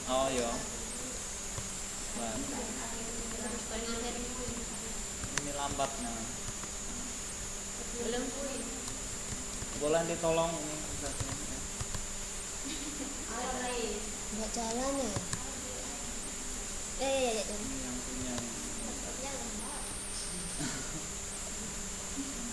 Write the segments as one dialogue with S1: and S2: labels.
S1: Oh iya. Ini lambatnya.
S2: Belum kuy.
S1: Boleh ditolong ini.
S2: Nggak jalan ya? Ya.
S1: Ini yang punya.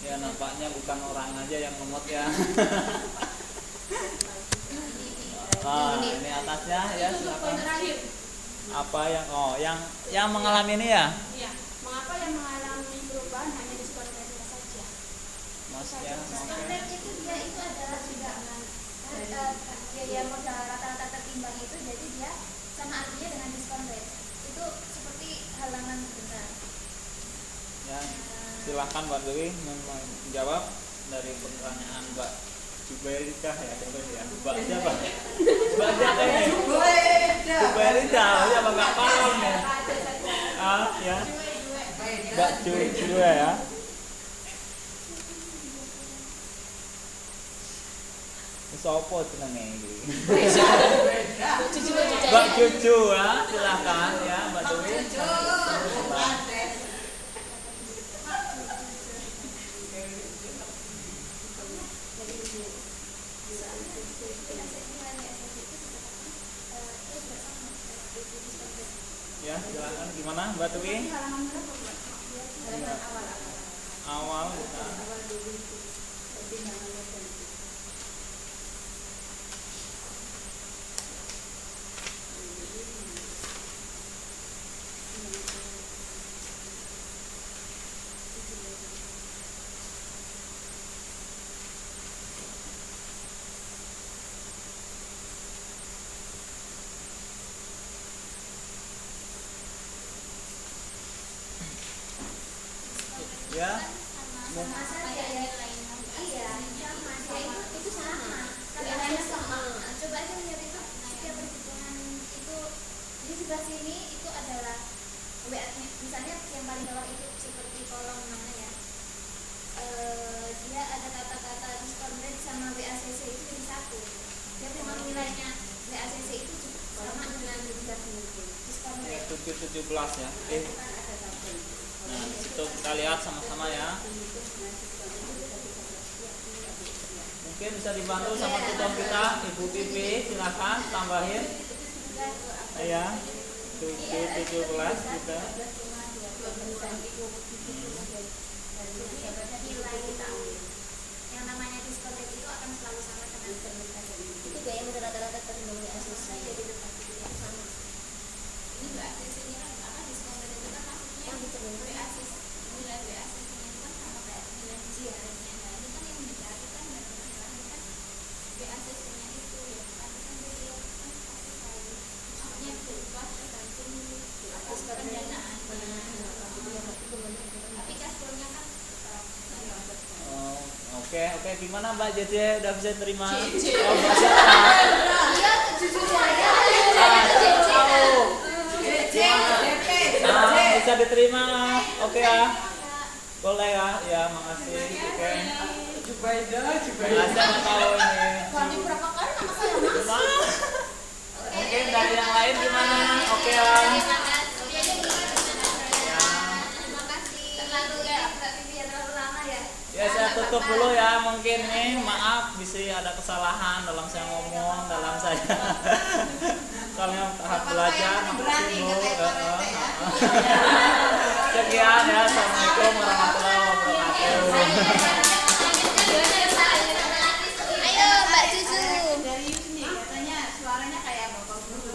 S1: Ya nampaknya bukan orang aja yang lemot ya. Ini atasnya ya silakan. Apa yang mengalami ini ya?
S3: Iya. Mengapa yang mengalami perubahan hanya diskon saja?
S1: Mas ya.
S4: Diskon itu dia itu adalah juga biaya modal rata-rata tertimbang itu, jadi dia sama artinya dengan diskon rate itu seperti halaman sebentar.
S1: Ya, silakan Mbak Dewi menjawab dari pertanyaan Mbak Jubairika ya, Mbak siapa? Mbak siapa ini? Jubairika, ya Mbak nggak paham ya? Ya, Mbak Jubairika ya. Sopo jenenge iki? Mbak Cucu ya, silakan ya Mbak Dewi. Ya, silakan gimana Mbak Dewi? Awal kita. Ya,
S4: Itu sama. Katanya sama. Coba aja lihat itu setiap perhitungan itu di sebelah sini itu adalah WA-nya. Misalnya yang paling bawah itu seperti kolom mana ya? Dia ada kata-kata diskon rate sama WACC itu jadi satu. Dia memang nilainya WACC itu sama dengan diskon rate.
S1: 17 ya. Oke. Nah, disitu kita lihat sama-sama ya. Mungkin bisa dibantu sama tutor kita, Ibu Pipi, silakan tambahin. Ya, 17 gitu.
S4: Yang namanya diskon rate itu akan selalu sama dengan itu gaya modal rata-rata tertimbang WACC. Jadi sama. Ini WACC-nya apa diskon rate itu kan maksudnya yang dicerminkan nilai WACC-nya itu kan sama kayak nilai diskon-nya. Nah, ini kan yang dicari kan dan masalah kan WACC-nya itu ya kan jadi kan pasti tahu maksudnya berubah tergantung pendanaan. Tapi cash flow-nya kan
S1: Oke, gimana Mbak Jeje udah bisa terima? Oh, Mbak
S4: iya, jujur saya.
S1: Bisa diterima. Oke ya. Boleh ya. Ya, makasih. Oke. Saya mau tahu ini.
S3: Wani berapa kali nama saya Mas?
S1: Mungkin dari yang lain gimana? Oke ya.
S4: Terima kasih. Terlalu ya, Mbak Vivi ya terlalu lama ya.
S1: Ya saya tutup dulu ya, mungkin nih maaf bisa ada kesalahan dalam saya ngomong, dalam saya soalnya tahap belajar. Makasih Bu. Sekian ya, assalamualaikum warahmatullahi wabarakatuh.
S4: Ayo Mbak Cucu.
S3: Dari Yusni katanya suaranya kayak bapak guru.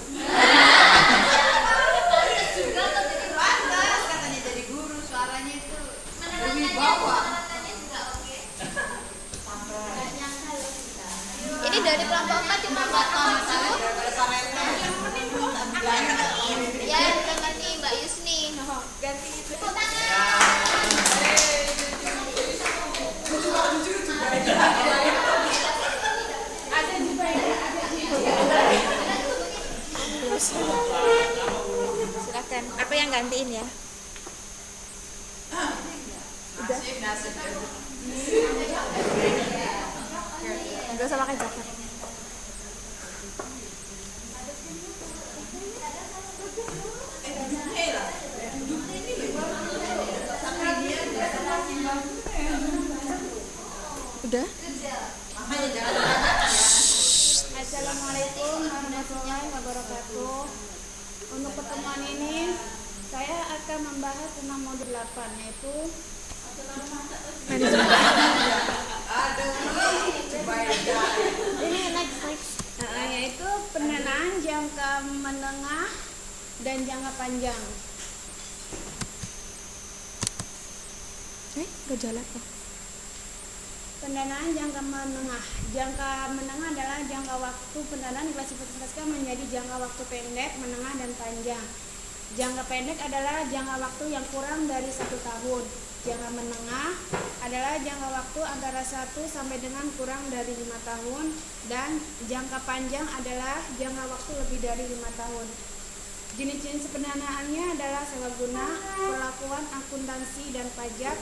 S3: Pantas katanya jadi guru, suaranya itu berwibawa.
S4: Ini dari kelompok 4 cuma Mbak Cucu. Ya, ganti Mbak Yusni. Ganti tepuk tangan. Silakan. Apa yang gantiin ya?
S3: Nasib.
S4: Enggak usah pakai jaket.
S3: pertemuan ini saya akan membahas tentang modul 8 yaitu
S2: Ini next.
S3: yaitu pendanaan jangka menengah dan jangka panjang.
S2: Gak jalan kok.
S3: Pendanaan jangka menengah. Jangka menengah adalah jangka waktu pendanaan diklasifikasikan menjadi jangka waktu pendek, menengah, dan panjang. Jangka pendek adalah jangka waktu yang kurang dari 1 tahun. Jangka menengah adalah jangka waktu antara 1 sampai dengan kurang dari 5 tahun. Dan jangka panjang adalah jangka waktu lebih dari 5 tahun. Jenis-jenis pendanaannya adalah sewa guna, perlakuan akuntansi dan pajak,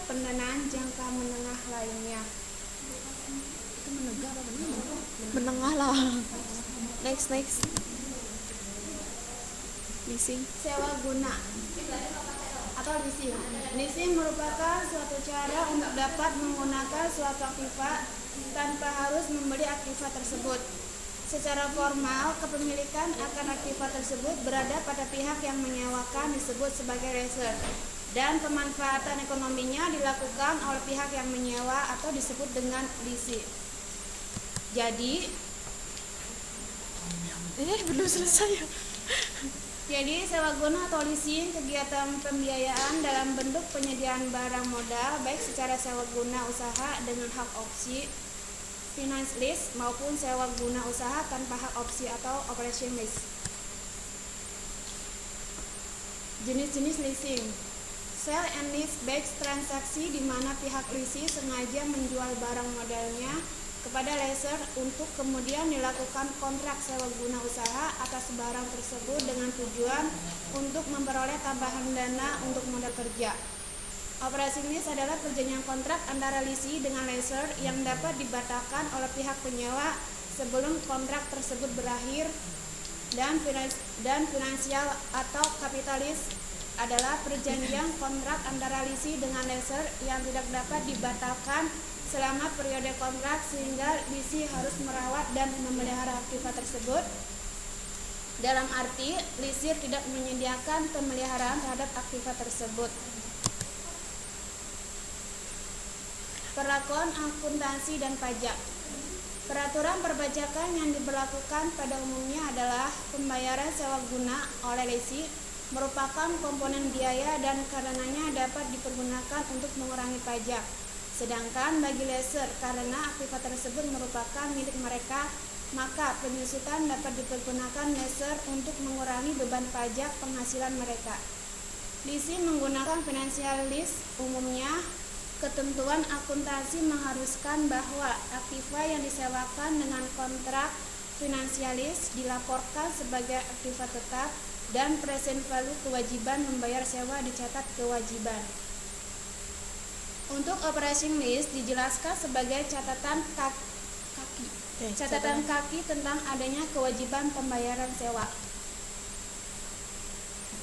S3: pendanaan jangka menengah lainnya.
S2: Itu menengah apa menengah? Menengah lah. Next. Leasing.
S3: Sewa guna atau leasing. Leasing merupakan suatu cara untuk dapat menggunakan suatu aktiva tanpa harus membeli aktiva tersebut. Secara formal, kepemilikan akan aktiva tersebut berada pada pihak yang menyewakan disebut sebagai leaser, dan pemanfaatan ekonominya dilakukan oleh pihak yang menyewa atau disebut dengan leasing. Jadi
S2: Belum selesai ya.
S3: Jadi sewa guna atau leasing kegiatan pembiayaan dalam bentuk penyediaan barang modal baik secara sewa guna usaha dengan hak opsi finance lease maupun sewa guna usaha tanpa hak opsi atau operation lease. Jenis-jenis leasing. Sell and lease back transaksi di mana pihak leasing sengaja menjual barang modalnya kepada lessor untuk kemudian dilakukan kontrak sewa guna usaha atas barang tersebut dengan tujuan untuk memperoleh tambahan dana untuk modal kerja. Operasi lease adalah perjanjian kontrak antara leasing dengan lessor yang dapat dibatalkan oleh pihak penyewa sebelum kontrak tersebut berakhir, dan finansial atau kapitalis adalah perjanjian kontrak antara leasing dengan lessor yang tidak dapat dibatalkan selama periode kontrak sehingga leasing harus merawat dan memelihara aktiva tersebut. Dalam arti, leasing tidak menyediakan pemeliharaan terhadap aktiva tersebut. Perlakuan akuntansi dan pajak. Peraturan perpajakan yang diberlakukan pada umumnya adalah pembayaran sewa guna oleh leasing merupakan komponen biaya dan karenanya dapat dipergunakan untuk mengurangi pajak. Sedangkan bagi lessor, karena aktiva tersebut merupakan milik mereka, maka penyusutan dapat dipergunakan lessor untuk mengurangi beban pajak penghasilan mereka. Leasing menggunakan financial lease umumnya. Ketentuan akuntansi mengharuskan bahwa aktiva yang disewakan dengan kontrak financial lease dilaporkan sebagai aktiva tetap dan present value kewajiban membayar sewa dicatat kewajiban. Untuk operation lease dijelaskan sebagai catatan kaki tentang adanya kewajiban pembayaran sewa.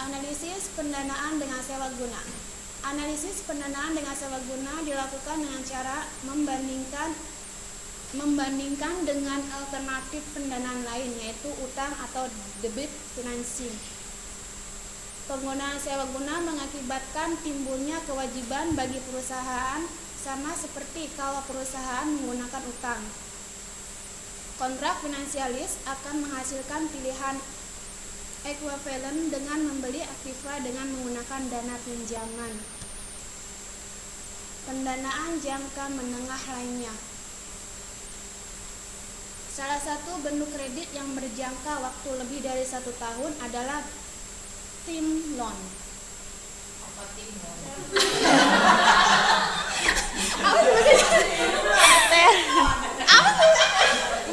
S3: Analisis pendanaan dengan sewa guna. Analisis pendanaan dengan sewa guna dilakukan dengan cara membandingkan dengan alternatif pendanaan lain yaitu utang atau debit financing. Penggunaan sewa guna mengakibatkan timbulnya kewajiban bagi perusahaan sama seperti kalau perusahaan menggunakan utang. Kontrak finansialis akan menghasilkan pilihan ekuivalen dengan membeli aktiva dengan menggunakan dana pinjaman. Pendanaan jangka menengah lainnya. Salah satu bentuk kredit yang berjangka waktu lebih dari 1 tahun adalah term loan.
S4: Apa tim loan?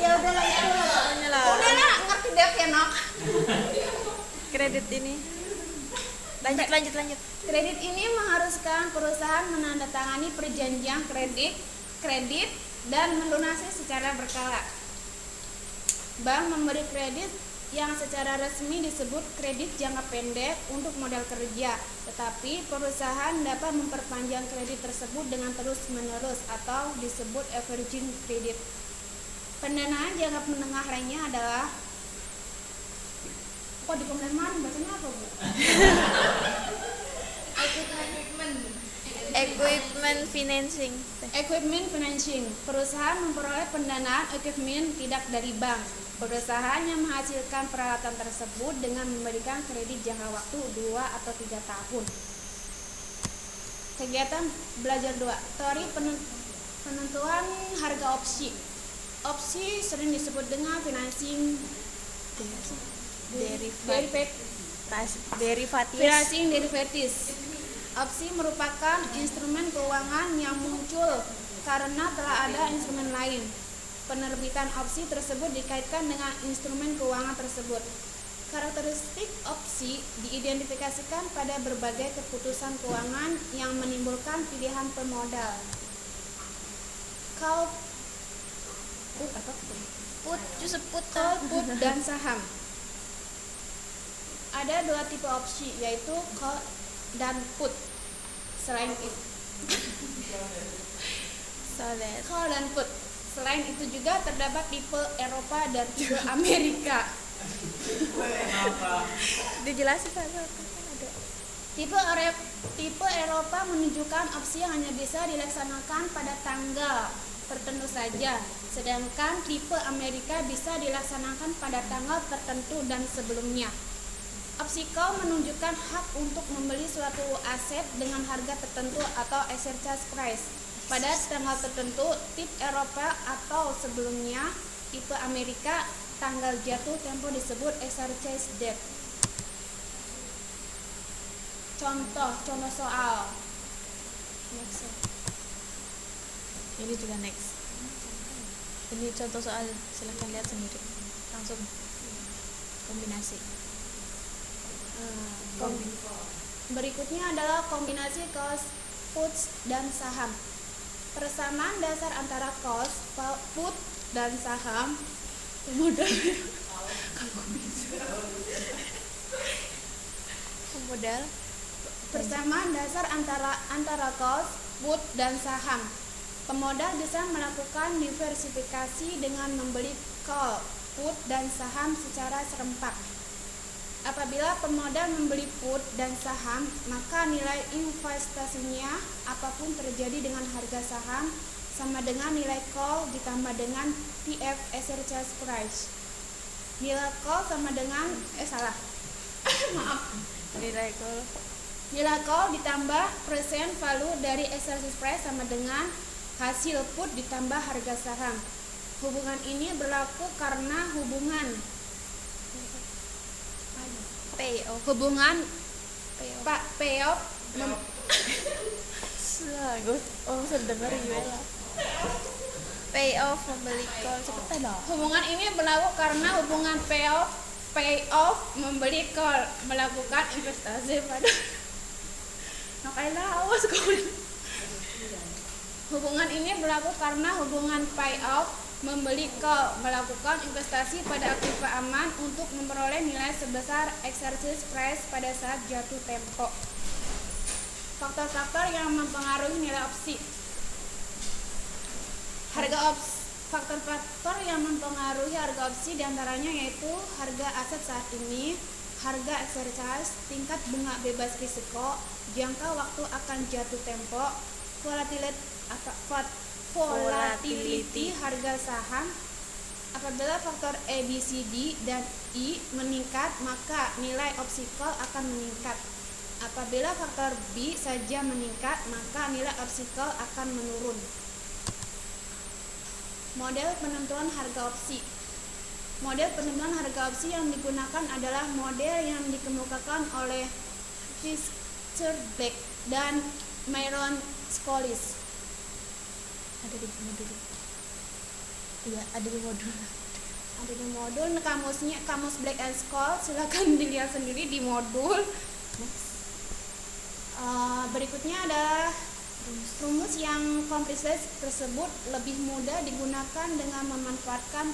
S2: Ya udahlah itu pokoknya lah.
S3: Udahlah, ngerti deh ya nok.
S2: Kredit ini. Lanjut.
S3: Kredit ini mengharuskan perusahaan menandatangani perjanjian kredit dan melunasi secara berkala. Bank memberi kredit yang secara resmi disebut kredit jangka pendek untuk modal kerja, tetapi perusahaan dapat memperpanjang kredit tersebut dengan terus-menerus atau disebut evergreen credit. Pendanaan jangka menengah lainnya adalah Kok di Kompleman bacanya apa, Bu?
S2: Equipment financing.
S3: Equipment financing. Perusahaan memperoleh pendanaan equipment tidak dari bank. Perusahaan yang menghasilkan peralatan tersebut dengan memberikan kredit jangka waktu 2 atau 3 tahun. Kegiatan belajar 2. Teori penentuan harga opsi. Opsi sering disebut dengan financing
S2: Derivatif.
S3: financing derivatives. Opsi merupakan instrumen keuangan yang muncul karena telah ada instrumen lain. Penerbitan opsi tersebut dikaitkan dengan instrumen keuangan tersebut. Karakteristik opsi diidentifikasikan pada berbagai keputusan keuangan yang menimbulkan pilihan pemodal. Call put dan saham. Ada 2 tipe opsi, yaitu call dan put. Selain itu, call dan put. Selain itu juga terdapat tipe Eropa dan tipe Amerika.
S1: Kenapa?
S2: Dijelasin ada.
S3: Tipe Eropa menunjukkan opsi yang hanya bisa dilaksanakan pada tanggal tertentu saja, sedangkan tipe Amerika bisa dilaksanakan pada tanggal tertentu dan sebelumnya. Opsi call menunjukkan hak untuk membeli suatu aset dengan harga tertentu atau exercise price pada tanggal tertentu. Tipe Eropa atau sebelumnya, tipe Amerika, tanggal jatuh tempo disebut exercise date. Contoh soal.
S2: Ini juga next. Ini contoh soal, silahkan lihat sendiri. Langsung kombinasi.
S3: Berikutnya adalah kombinasi calls, puts, dan saham. Persamaan dasar antara calls, put, dan saham modal. Persamaan dasar antara calls, put, dan saham. Pemodal bisa melakukan diversifikasi dengan membeli call, put, dan saham secara serempak. Apabila pemodal membeli put dan saham, maka nilai investasinya apapun terjadi dengan harga saham sama dengan nilai call ditambah dengan PF exercise price. Nilai call sama dengan nilai call ditambah persen value dari exercise price sama dengan hasil put ditambah harga saham. Hubungan ini berlaku karena hubungan payoff
S2: Payoff membeli call cepetan dong.
S3: Hubungan ini berlaku karena hubungan payoff membeli call melakukan investasi pada awas kau. Hubungan ini berlaku karena hubungan payoff membeli call melakukan investasi pada aktiva aman untuk memperoleh nilai sebesar exercise price pada saat jatuh tempo. Faktor-faktor yang mempengaruhi nilai opsi. Faktor-faktor yang mempengaruhi harga opsi diantaranya yaitu harga aset saat ini, harga exercise, tingkat bunga bebas risiko, jangka waktu akan jatuh tempo, volatility harga saham. Apabila faktor A, B, C, D, dan I meningkat, maka nilai opsi call akan meningkat. Apabila faktor B saja meningkat, maka nilai opsi call akan menurun. Model penentuan harga opsi. Model penentuan harga opsi yang digunakan adalah model yang dikemukakan oleh Fischer Black dan Myron Scholes.
S2: Ada di modul. Iya, ada di modul.
S3: Ada di modul kamus Black and Scholes, silakan dilihat sendiri di modul. Berikutnya adalah rumus yang kompleks tersebut lebih mudah digunakan dengan memanfaatkan